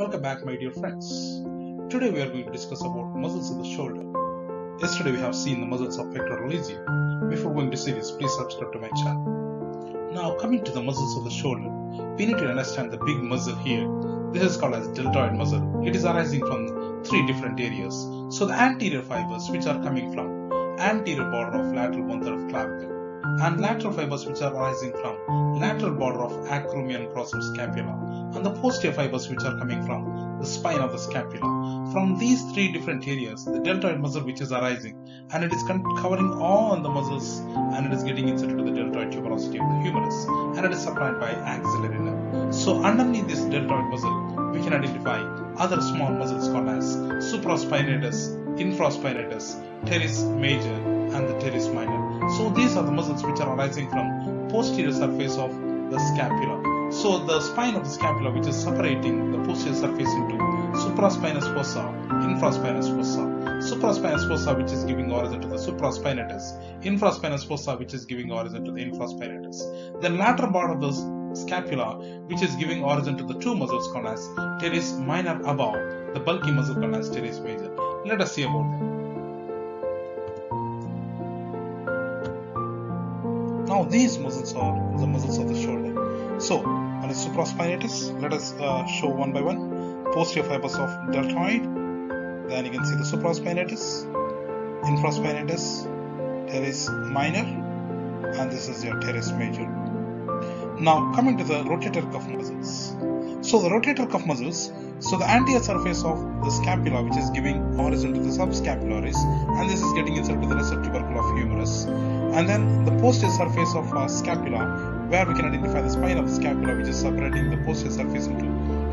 Welcome back, my dear friends. Today we are going to discuss about muscles of the shoulder. Yesterday we have seen the muscles of pectoral. Before going to see this, please subscribe to my channel. Now coming to the muscles of the shoulder, we need to understand the big muscle here. This is called as deltoid muscle. It is arising from three different areas. So the anterior fibers which are coming from anterior border of lateral one-third of clavicle, and lateral fibers which are arising from lateral border of acromion crossum scapula, and the posterior fibers which are coming from the spine of the scapula. From these three different areas, the deltoid muscle which is arising, and it is covering all the muscles, and it is getting inserted to the deltoid tuberosity of the humerus, and it is supplied by axillary nerve. So underneath this deltoid muscle, we can identify other small muscles called as supraspinatus, infraspinatus, teres major, and the teres minor. So these are the muscles which are arising from posterior surface of the scapula. So the spine of the scapula which is separating the posterior surface into supraspinous fossa, infraspinous fossa, supraspinous fossa which is giving origin to the supraspinatus, infraspinous fossa which is giving origin to the infraspinatus. Then lateral part of the scapula which is giving origin to the two muscles called as teres minor above, the bulky muscle called as teres major. Let us see about them. Now these muscles are the muscles of the shoulder. So on the supraspinatus, let us show one by one. Posterior fibers of deltoid, then you can see the supraspinatus, infraspinatus, teres minor, and this is your teres major. Now coming to the rotator cuff muscles. So the rotator cuff muscles, so the anterior surface of the scapula which is giving origin to the subscapularis, and this is getting inserted to the lesser tubercle of humerus. And then the posterior surface of scapula, where we can identify the spine of the scapula which is separating the posterior surface into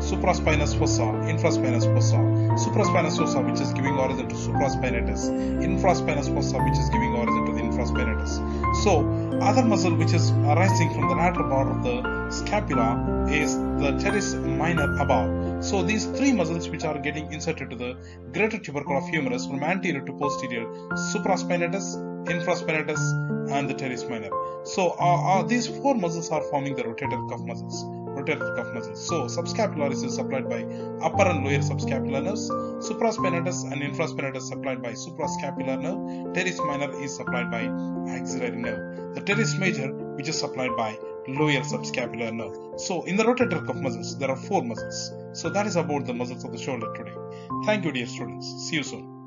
supraspinous fossa, infraspinous fossa, supraspinous fossa which is giving origin to supraspinatus, infraspinous fossa which is giving origin to the infraspinatus. So other muscle which is arising from the lateral part of the scapula is the teres minor above. So these three muscles which are getting inserted to the greater tubercle of humerus from anterior to posterior, supraspinatus, infraspinatus, and the teres minor. So these four muscles are forming the rotator cuff muscles. So subscapularis is supplied by upper and lower subscapular nerves. Supraspinatus and infraspinatus supplied by suprascapular nerve. Teres minor is supplied by axillary nerve. The teres major which is supplied by lower subscapular nerve. So in the rotator cuff muscles there are four muscles. So that is about the muscles of the shoulder today. Thank you, dear students. See you soon.